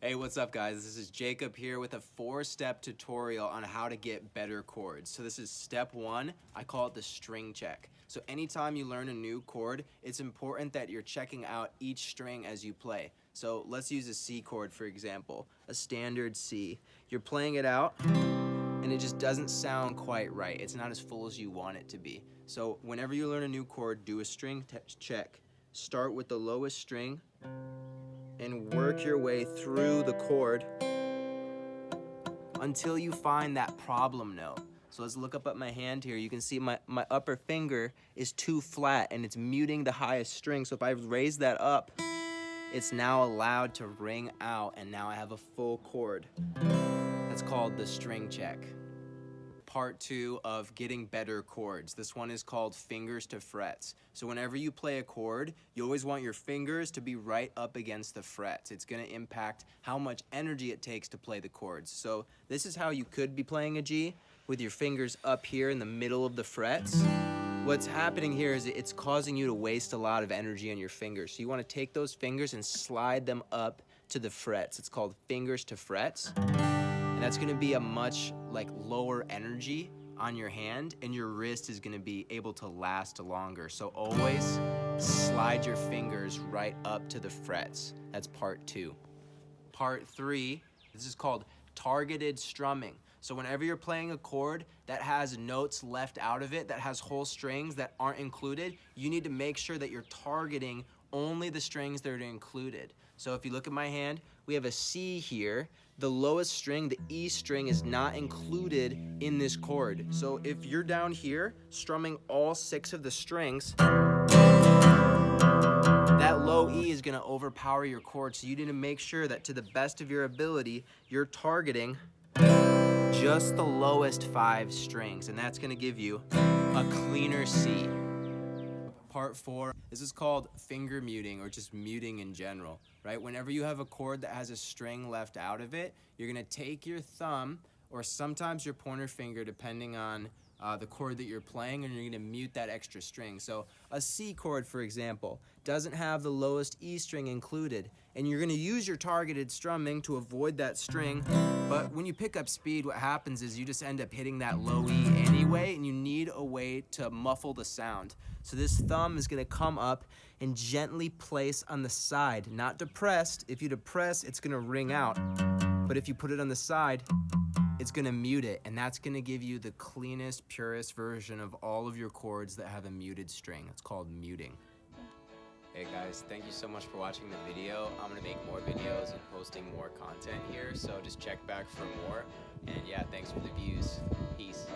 Hey, what's up guys? This is Jacob here with a 4-step tutorial on how to get better chords. So this is step 1, I call it the string check. So anytime you learn a new chord, it's important that you're checking out each string as you play. So let's use a C chord for example, a standard C. You're playing it out and it just doesn't sound quite right. It's not as full as you want it to be. So whenever you learn a new chord, do a string check. Start with the lowest string and work your way through the chord until you find that problem note. So let's look up at my hand here. You can see my upper finger is too flat and it's muting the highest string. So if I raise that up, it's now allowed to ring out and now I have a full chord. That's called the string check. Part 2 of getting better chords. This one is called fingers to frets. So whenever you play a chord, you always want your fingers to be right up against the frets. It's going to impact how much energy it takes to play the chords. So this is how you could be playing a G, with your fingers up here in the middle of the frets. What's happening here is it's causing you to waste a lot of energy on your fingers. So you want to take those fingers and slide them up to the frets. It's called fingers to frets. And that's gonna be a much lower energy on your hand, and your wrist is gonna be able to last longer. So always slide your fingers right up to the frets. That's part 2. Part 3, this is called targeted strumming. So whenever you're playing a chord that has notes left out of it, that has whole strings that aren't included, you need to make sure that you're targeting only the strings that are included. So if you look at my hand, we have a C here. The lowest string, the E string, is not included in this chord. So if you're down here strumming all 6 of the strings, that low E is gonna overpower your chord. So you need to make sure that to the best of your ability, you're targeting just the lowest 5 strings, and that's gonna give you a cleaner C. Part 4, this is called finger muting, or just muting in general, right? Whenever you have a chord that has a string left out of it, you're gonna take your thumb, or sometimes your pointer finger, depending on the chord that you're playing, and you're gonna mute that extra string. So a C chord, for example, doesn't have the lowest E string included, and you're gonna use your targeted strumming to avoid that string, but when you pick up speed, what happens is you just end up hitting that low E anyway, and you need a way to muffle the sound. So this thumb is gonna come up and gently place on the side, not depressed. If you depress, it's gonna ring out, but if you put it on the side, it's gonna mute it, and that's gonna give you the cleanest, purest version of all of your chords that have a muted string. It's called muting. Hey guys, thank you so much for watching the video. I'm gonna make more videos and posting more content here, so just check back for more. And yeah, thanks for the views. Peace.